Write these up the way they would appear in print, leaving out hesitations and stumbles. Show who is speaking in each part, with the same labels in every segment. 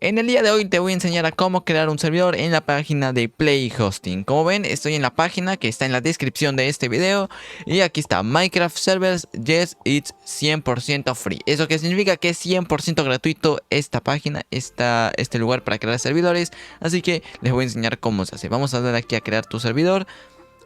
Speaker 1: En el día de hoy te voy a enseñar a cómo crear un servidor en la página de Play Hosting. Como ven, estoy en la página que está en la descripción de este video. Y aquí está Minecraft Servers. Yes, it's 100% free. ¿Eso qué significa? Que es 100% gratuito esta página, este lugar para crear servidores. Así que les voy a enseñar cómo se hace. Vamos a dar aquí a crear tu servidor.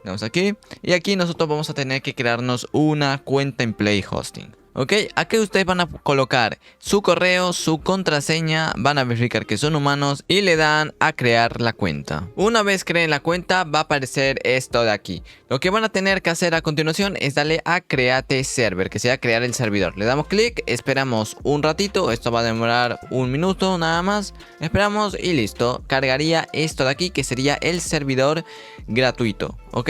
Speaker 1: Vamos aquí. Y aquí nosotros vamos a tener que crearnos una cuenta en Play Hosting. Ok, aquí ustedes van a colocar su correo, su contraseña, van a verificar que son humanos y le dan a crear la cuenta. Una vez creen la cuenta va a aparecer esto de aquí. Lo que van a tener que hacer a continuación es darle a Create Server, que sea crear el servidor. Le damos clic, esperamos un ratito, esto va a demorar un minuto nada más. Esperamos y listo, cargaría esto de aquí que sería el servidor gratuito, ok.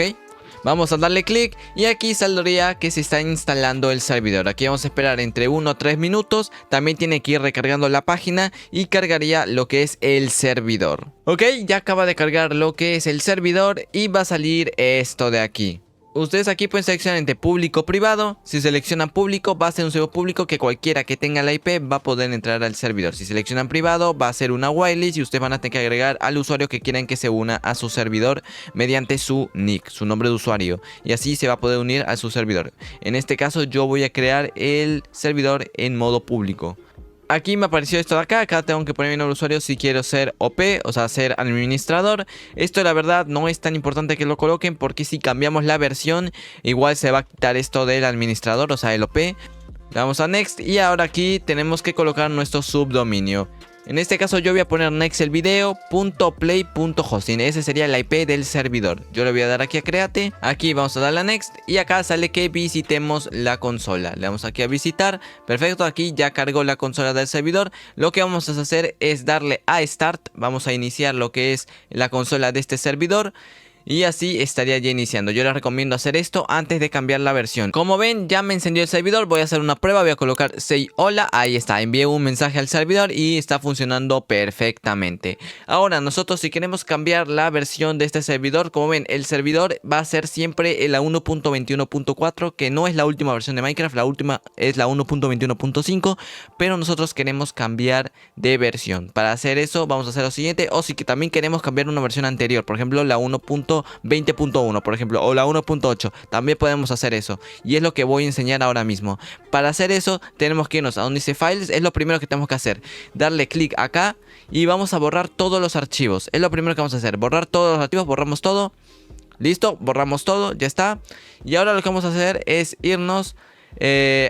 Speaker 1: Vamos a darle clic y aquí saldría que se está instalando el servidor. Aquí vamos a esperar entre 1 o 3 minutos. También tiene que ir recargando la página y cargaría lo que es el servidor. Ok, ya acaba de cargar lo que es el servidor y va a salir esto de aquí. Ustedes aquí pueden seleccionar entre público o privado. Si seleccionan público va a ser un servidor público que cualquiera que tenga la IP va a poder entrar al servidor. Si seleccionan privado va a ser una whitelist y ustedes van a tener que agregar al usuario que quieran que se una a su servidor mediante su nick, su nombre de usuario. Y así se va a poder unir a su servidor. En este caso yo voy a crear el servidor en modo público. Aquí me apareció esto de acá, tengo que poner mi nombre de usuario si quiero ser OP, o sea, ser administrador. Esto la verdad no es tan importante que lo coloquen porque si cambiamos la versión, igual se va a quitar esto del administrador, o sea, el OP. Le damos a Next y ahora aquí tenemos que colocar nuestro subdominio. En este caso yo voy a poner nextelvideo.play.hosting. Ese sería la IP del servidor. Yo le voy a dar aquí a Create. Aquí vamos a darle a Next. Y acá sale que visitemos la consola. Le damos aquí a visitar. Perfecto, aquí ya cargó la consola del servidor. Lo que vamos a hacer es darle a Start. Vamos a iniciar lo que es la consola de este servidor. Y así estaría ya iniciando. Yo les recomiendo hacer esto antes de cambiar la versión. Como ven, ya me encendió el servidor. Voy a hacer una prueba. Voy a colocar say hola. Ahí está. Envié un mensaje al servidor y está funcionando perfectamente. Ahora, nosotros si queremos cambiar la versión de este servidor, como ven, el servidor va a ser siempre la 1.21.4, que no es la última versión de Minecraft. La última es la 1.21.5, pero nosotros queremos cambiar de versión. Para hacer eso, vamos a hacer lo siguiente. O si que también queremos cambiar una versión anterior, por ejemplo, la 1.20.1 por ejemplo, o la 1.8, también podemos hacer eso y es lo que voy a enseñar ahora mismo. Para hacer eso tenemos que irnos a donde dice Files, es lo primero que tenemos que hacer, darle clic acá y vamos a borrar todos los archivos. Es lo primero que vamos a hacer, borrar todos los archivos, borramos todo, listo, borramos todo, ya está. Y ahora lo que vamos a hacer es irnos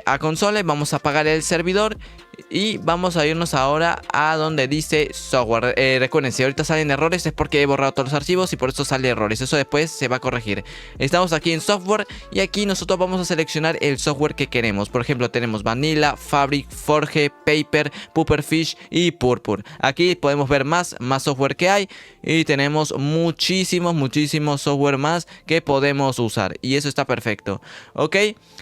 Speaker 1: a consola, vamos a apagar el servidor y vamos a irnos ahora a donde dice software. Recuerden, si ahorita salen errores es porque he borrado todos los archivos y por eso sale errores. Eso después se va a corregir. Estamos aquí en software y aquí nosotros vamos a seleccionar el software que queremos. Por ejemplo, tenemos Vanilla, Fabric, Forge, Paper, Pufferfish y Purple. Aquí podemos ver más software que hay y tenemos muchísimos software más que podemos usar y eso está perfecto. Ok,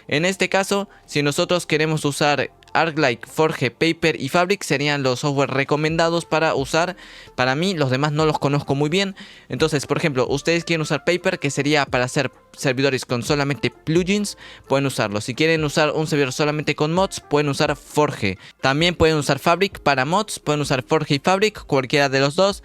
Speaker 1: en este caso, si nosotros queremos usar ArcLight, Forge, Paper y Fabric serían los software recomendados para usar. Para mí los demás no los conozco muy bien. Entonces, por ejemplo, ustedes quieren usar Paper, que sería para hacer servidores con solamente plugins, pueden usarlo. Si quieren usar un servidor solamente con mods, pueden usar Forge. También pueden usar Fabric para mods, pueden usar Forge y Fabric, cualquiera de los dos.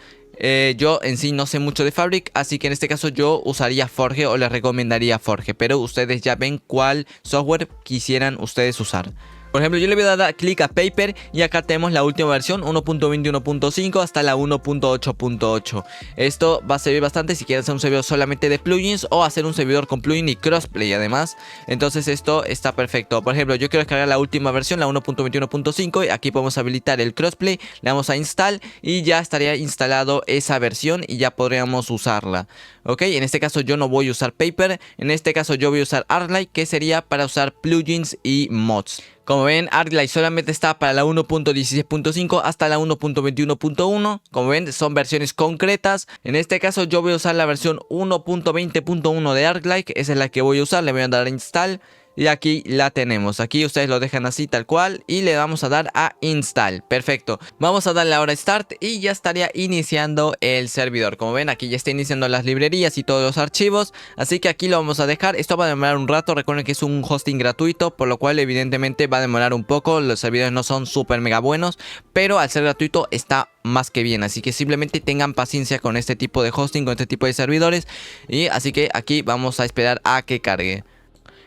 Speaker 1: Yo en sí no sé mucho de Fabric, así que en este caso yo usaría Forge o les recomendaría Forge, pero ustedes ya ven cuál software quisieran ustedes usar. Por ejemplo, yo le voy a dar clic a Paper y acá tenemos la última versión 1.21.5 hasta la 1.8.8. Esto va a servir bastante si quieren hacer un servidor solamente de plugins o hacer un servidor con plugin y crossplay además. Entonces esto está perfecto. Por ejemplo, yo quiero descargar la última versión, la 1.21.5, y aquí podemos habilitar el crossplay, le damos a install y ya estaría instalado esa versión y ya podríamos usarla. Ok, en este caso yo no voy a usar Paper, en este caso yo voy a usar ArcLight, que sería para usar plugins y mods. Como ven, ArcLight solamente está para la 1.16.5 hasta la 1.21.1. Como ven, son versiones concretas. En este caso yo voy a usar la versión 1.20.1 de ArcLight. Esa es la que voy a usar. Le voy a dar a install. Y aquí la tenemos. Aquí ustedes lo dejan así tal cual y le vamos a dar a install. Perfecto. Vamos a darle ahora start y ya estaría iniciando el servidor. Como ven, aquí ya está iniciando las librerías y todos los archivos. Así que aquí lo vamos a dejar. Esto va a demorar un rato. Recuerden que es un hosting gratuito, por lo cual evidentemente va a demorar un poco. Los servidores no son súper mega buenos, pero al ser gratuito está más que bien. Así que simplemente tengan paciencia con este tipo de hosting, con este tipo de servidores. Y así que aquí vamos a esperar a que cargue.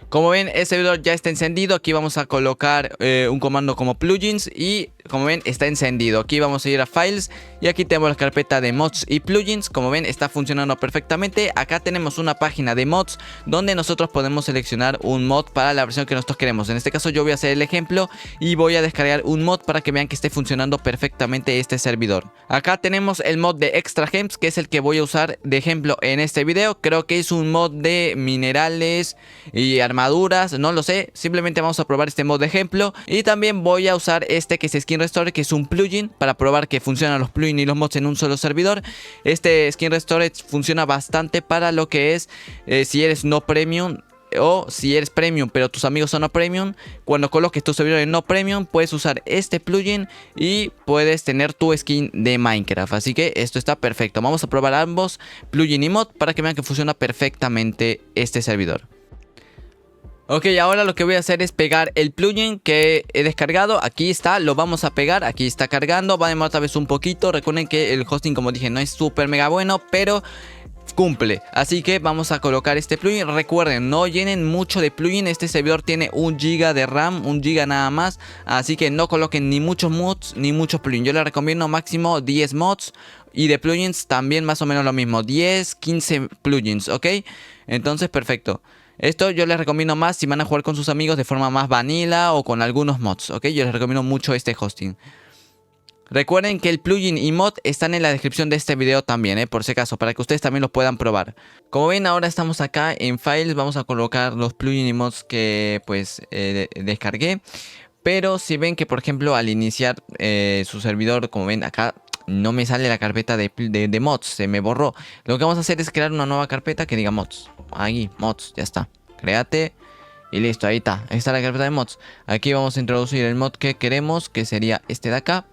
Speaker 1: Como ven, el servidor ya está encendido. Aquí vamos a colocar un comando como plugins y como ven está encendido. Aquí vamos a ir a files y aquí tenemos la carpeta de mods y plugins. Como ven está funcionando perfectamente. Acá tenemos una página de mods donde nosotros podemos seleccionar un mod para la versión que nosotros queremos. En este caso yo voy a hacer el ejemplo y voy a descargar un mod para que vean que esté funcionando perfectamente este servidor. Acá tenemos el mod de Extra Gems, que es el que voy a usar de ejemplo en este video. Creo que es un mod de minerales y armaduras, no lo sé, simplemente vamos a probar este mod de ejemplo. Y también voy a usar este que es Skin Restore, que es un plugin para probar que funcionan los plugins y los mods en un solo servidor. Este Skin Restore funciona bastante para lo que es si eres no premium o si eres premium pero tus amigos son no premium. Cuando coloques tu servidor en no premium puedes usar este plugin y puedes tener tu skin de Minecraft. Así que esto está perfecto. Vamos a probar ambos, plugin y mod, para que vean que funciona perfectamente este servidor. Ok, ahora lo que voy a hacer es pegar el plugin que he descargado. Aquí está, lo vamos a pegar. Aquí está cargando, va a demorar tal vez un poquito. Recuerden que el hosting, como dije, no es súper mega bueno, pero cumple. Así que vamos a colocar este plugin. Recuerden, no llenen mucho de plugin. Este servidor tiene 1 GB de RAM, 1 GB nada más. Así que no coloquen ni muchos mods ni muchos plugins. Yo les recomiendo máximo 10 mods. Y de plugins también más o menos lo mismo, 10, 15 plugins, ¿ok? Entonces perfecto. Esto yo les recomiendo más si van a jugar con sus amigos de forma más vanilla o con algunos mods, ¿ok? Yo les recomiendo mucho este hosting. Recuerden que el plugin y mod están en la descripción de este video también, por si acaso, para que ustedes también los puedan probar. Como ven, ahora estamos acá en Files, vamos a colocar los plugins y mods que pues descargué. Pero si ven que por ejemplo al iniciar su servidor, como ven acá, no me sale la carpeta de mods, se me borró. Lo que vamos a hacer es crear una nueva carpeta que diga mods. Ahí, mods, ya está. Créate y listo, ahí está. Ahí está la carpeta de mods. Aquí vamos a introducir el mod que queremos, que sería este de acá.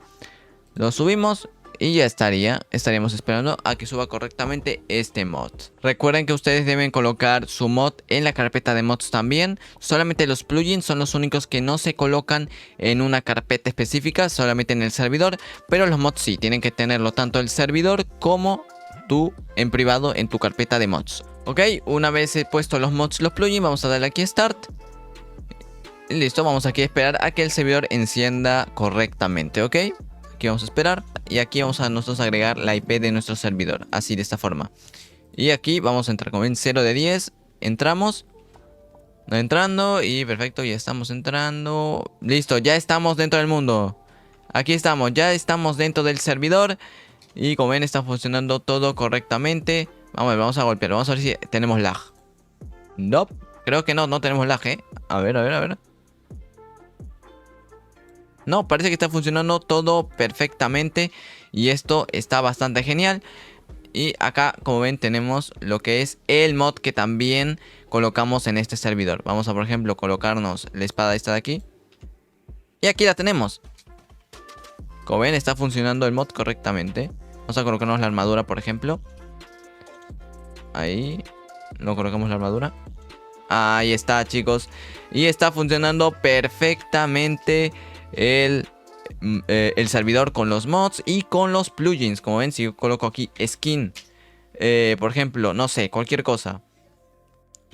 Speaker 1: Lo subimos y ya estaríamos esperando a que suba correctamente este mod. Recuerden que ustedes deben colocar su mod en la carpeta de mods también. Solamente los plugins son los únicos que no se colocan en una carpeta específica, solamente en el servidor. Pero los mods sí, tienen que tenerlo tanto el servidor como tú en privado en tu carpeta de mods. Ok, una vez he puesto los mods, los plugins, vamos a darle aquí a Start. Y listo, vamos aquí a esperar a que el servidor encienda correctamente, ok. Aquí vamos a esperar y aquí vamos a nosotros agregar la IP de nuestro servidor, así de esta forma. Y aquí vamos a entrar como en 0 de 10, entramos, entrando y perfecto, ya estamos entrando. Listo, ya estamos dentro del mundo. Aquí estamos, ya estamos dentro del servidor y como ven está funcionando todo correctamente. Vamos a golpear, vamos a ver si tenemos lag. No, creo que no tenemos lag, A ver, a ver. No, parece que está funcionando todo perfectamente y esto está bastante genial. Y acá, como ven, tenemos lo que es el mod que también colocamos en este servidor. Vamos a, por ejemplo, colocarnos la espada esta de aquí. Y aquí la tenemos. Como ven, está funcionando el mod correctamente. Vamos a colocarnos la armadura, por ejemplo. Ahí. No colocamos la armadura. Ahí está, chicos. Y está funcionando perfectamente el servidor con los mods y con los plugins. Como ven, si yo coloco aquí skin, por ejemplo, no sé, cualquier cosa.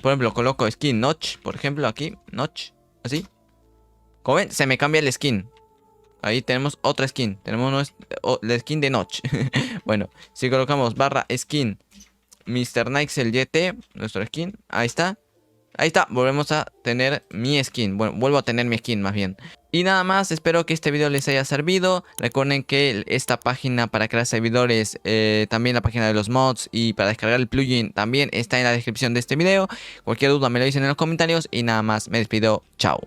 Speaker 1: Por ejemplo, coloco skin notch, por ejemplo, aquí, notch, así. Como ven, se me cambia el skin. Ahí tenemos otra skin. Tenemos la skin de notch. Bueno, si colocamos barra skin Mr. Nixel YT, nuestro skin, ahí está. Ahí está, volvemos a tener mi skin. Bueno, vuelvo a tener mi skin más bien. Y nada más, espero que este video les haya servido. Recuerden que esta página para crear servidores, también la página de los mods y para descargar el plugin también está en la descripción de este video. Cualquier duda me lo dicen en los comentarios y nada más, me despido, chao.